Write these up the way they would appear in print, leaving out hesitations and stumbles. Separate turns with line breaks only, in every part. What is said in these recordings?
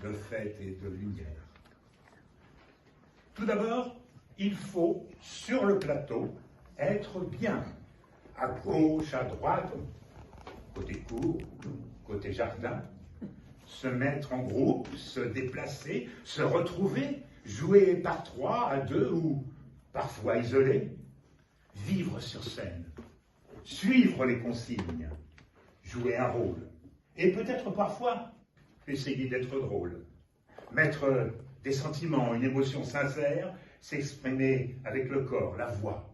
de fête et de lumière. Tout d'abord, il faut, sur le plateau, être bien, à gauche, à droite, côté cour, côté jardin, se mettre en groupe, se déplacer, se retrouver, jouer par 3, à 2 ou parfois isolé, vivre sur scène, suivre les consignes, jouer un rôle, et peut-être parfois essayer d'être drôle, mettre des sentiments, une émotion sincère, s'exprimer avec le corps, la voix,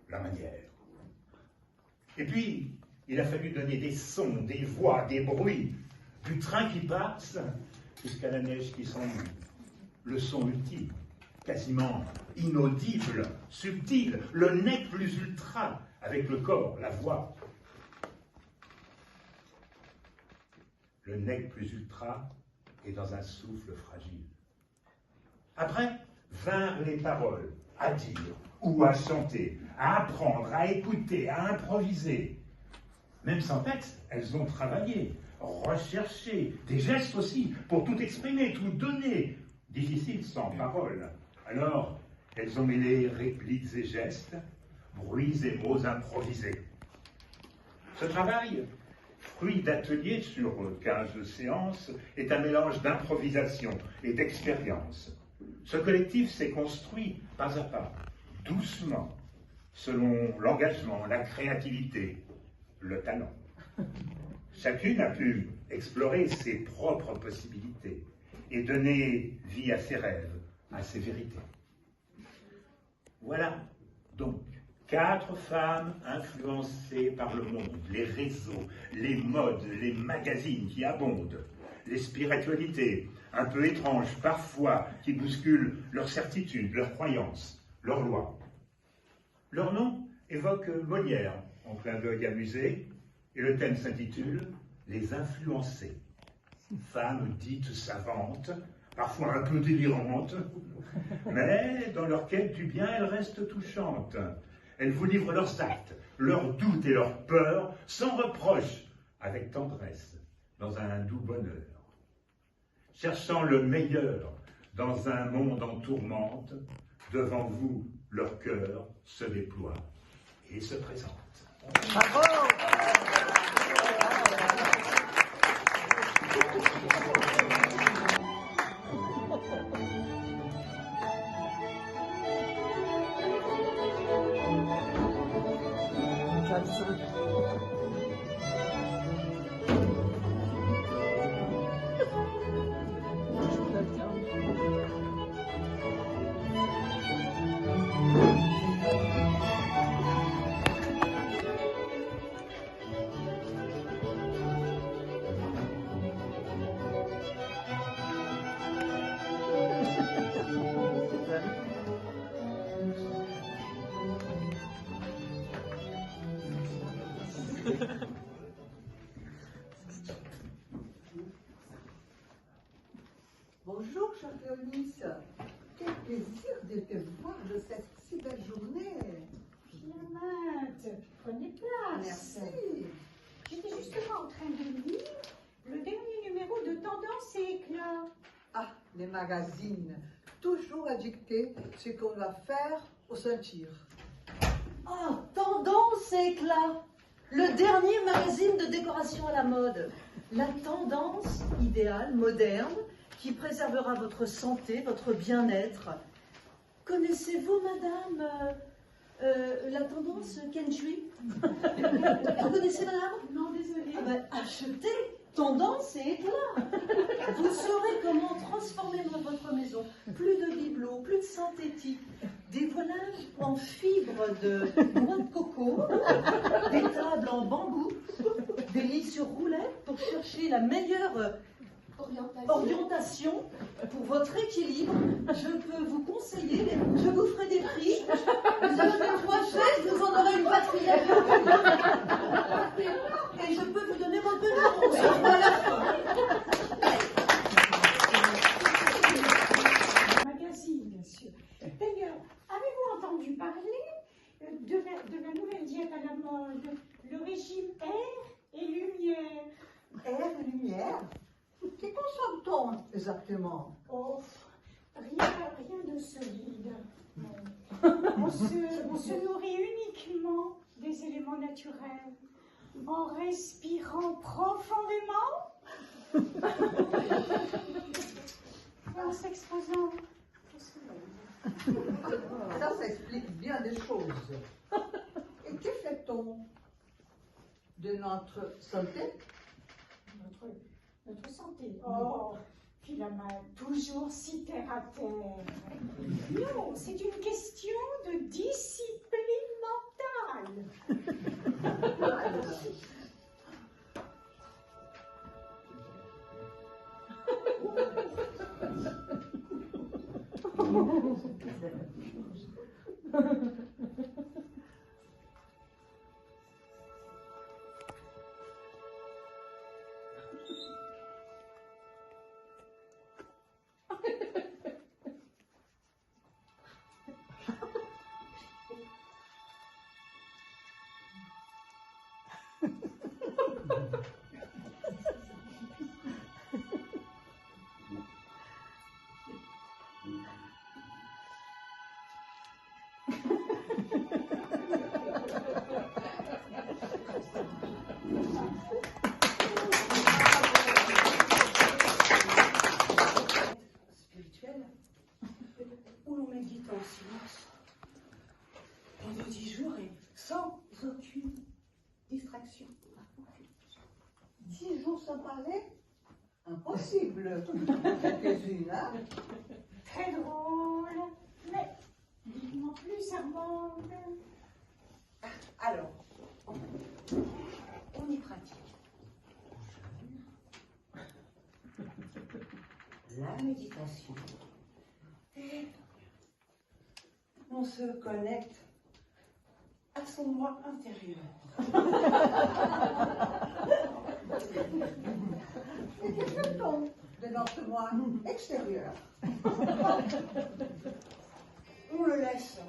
la manière. Et puis, il a fallu donner des sons, des voix, des bruits, du train qui passe jusqu'à la neige qui s'ennuie. Le son ultime, quasiment inaudible, subtil, le nec plus ultra, avec le corps, la voix. Le nec plus ultra est dans un souffle fragile. Après, vinrent les paroles à dire ou à chanter, à apprendre, à écouter, à improviser. Même sans texte, elles ont travaillé, recherché, des gestes aussi, pour tout exprimer, tout donner. Difficile sans parole. Alors, elles ont mêlé répliques et gestes, bruits et mots improvisés. Ce travail, fruit d'ateliers sur 15 séances, est un mélange d'improvisation et d'expérience. Ce collectif s'est construit pas à pas, doucement, selon l'engagement, la créativité, le talent. Chacune a pu explorer ses propres possibilités et donner vie à ses rêves, à ses vérités. Voilà donc 4 femmes influencées par le monde, les réseaux, les modes, les magazines qui abondent, les spiritualités un peu étranges parfois qui bousculent leurs certitudes, leurs croyances, leurs lois. Leur nom évoque Molière, en clin d'œil amusé, et le thème s'intitule « Les influencées ». Femmes dites savantes, parfois un peu délirantes, mais dans leur quête du bien, elles restent touchantes. Elles vous livrent leurs actes, leurs doutes et leurs peurs, sans reproche, avec tendresse, dans un doux bonheur. Cherchant le meilleur dans un monde en tourmente, devant vous, leur cœur se déploie et se présente.
Bravo!
Bonjour, chère Cléonice. Quel plaisir de te voir de cette si belle journée.
Clémente, prenez place.
Merci.
J'étais justement en train de lire le dernier numéro de Tendance et Éclat.
Ah, les magazines, toujours à dicter ce qu'on va faire au sentir.
Oh, Tendance et Éclat, le dernier magazine de décoration à la mode. La tendance idéale, moderne, qui préservera votre santé, votre bien-être. Connaissez-vous, madame, la tendance Kenjui? Vous connaissez, madame?
Non, désolée.
Ah ben, achetez Tendance et Éclat. Vous saurez comment transformer votre maison. Plus de bibelots, plus de synthétique, des voilages en fibres de noix de coco, des tables en bambou, des lits sur roulettes pour chercher la meilleure orientation pour votre équilibre. Je peux vous conseiller, je vous ferai des prix. Vous achetez 3 chaises, vous en aurez une batterie. Et je peux vous donner votre numéro. On se voit à la fin.
Magazine, bien sûr. D'ailleurs, avez-vous entendu parler de la nouvelle diète à la mode, le régime air et lumière?
Air et lumière. Que consomme-t-on exactement?
Oh, rien de solide. On se nourrit uniquement des éléments naturels, en respirant profondément et en s'exposant au soleil.
Ça explique bien des choses. Et que fait-on de notre santé?
Notre santé. Oh, Philomène, toujours si terre à terre. Non, c'est une question de discipline mentale.
Spirituel, où l'on médite en silence pendant 10 jours et sans aucune distraction. 10 jours sans parler? Impossible. Quelques-unes, hein?
Très drôle, mais vivement plus Armande.
Alors, on y pratique. La méditation. Et on se connecte à son moi intérieur. Et que fait-on de notre moi extérieur? On le laisse.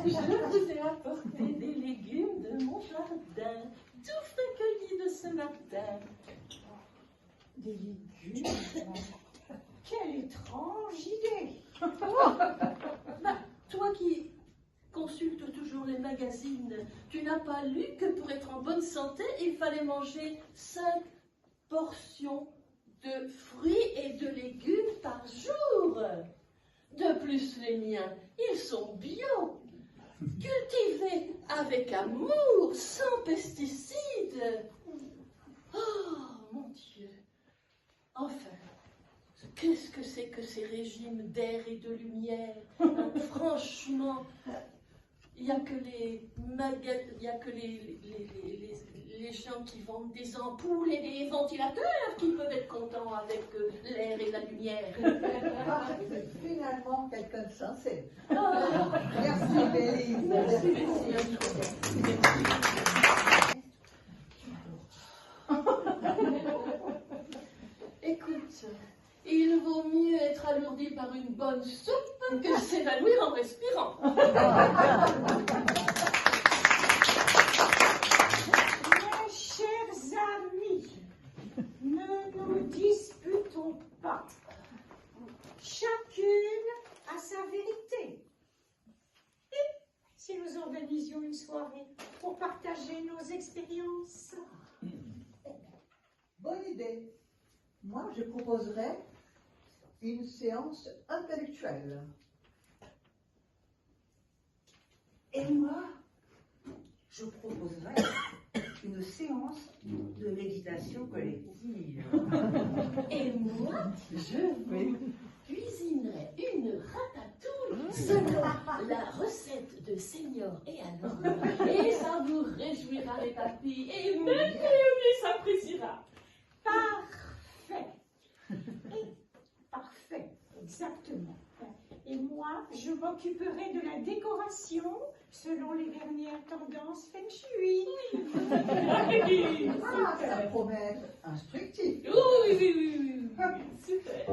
Je vous ai apporté des légumes de mon jardin, tout frais cueillis de ce matin.
Des légumes? Quelle étrange idée!
Bah, toi qui consultes toujours les magazines, tu n'as pas lu que pour être en bonne santé, il fallait manger 5 portions de fruits et de légumes par jour. De plus, les miens, ils sont bio, cultivés avec amour, sans pesticides. Oh, mon Dieu! Enfin, qu'est-ce que c'est que ces régimes d'air et de lumière? Franchement, il n'y a que les gens qui vendent des ampoules et des ventilateurs qui peuvent être contents avec l'air et la lumière.
Ah, c'est finalement quelqu'un de sensé.
Oh,
Merci, Bélise.
merci. Écoute, Hélas, il vaut mieux être alourdi par une bonne soupe que s'évanouir en respirant.
Mes chers amis, ne nous disputons pas. Chacune a sa vérité. Et si nous organisions une soirée pour partager nos expériences?
Bonne idée. Moi, je proposerais une séance intellectuelle.
Et moi, je proposerais une séance de méditation collective.
Et moi, je cuisinerai une ratatouille selon la recette de Seigneur et Alain. Et ça vous réjouira les papilles. Et même Léonie s'appréciera.
Parfait. Et parfait, exactement. Et moi, je m'occuperai de la décoration selon les dernières tendances Feng Shui.
Ah, ça promet instructif.
Oui, super.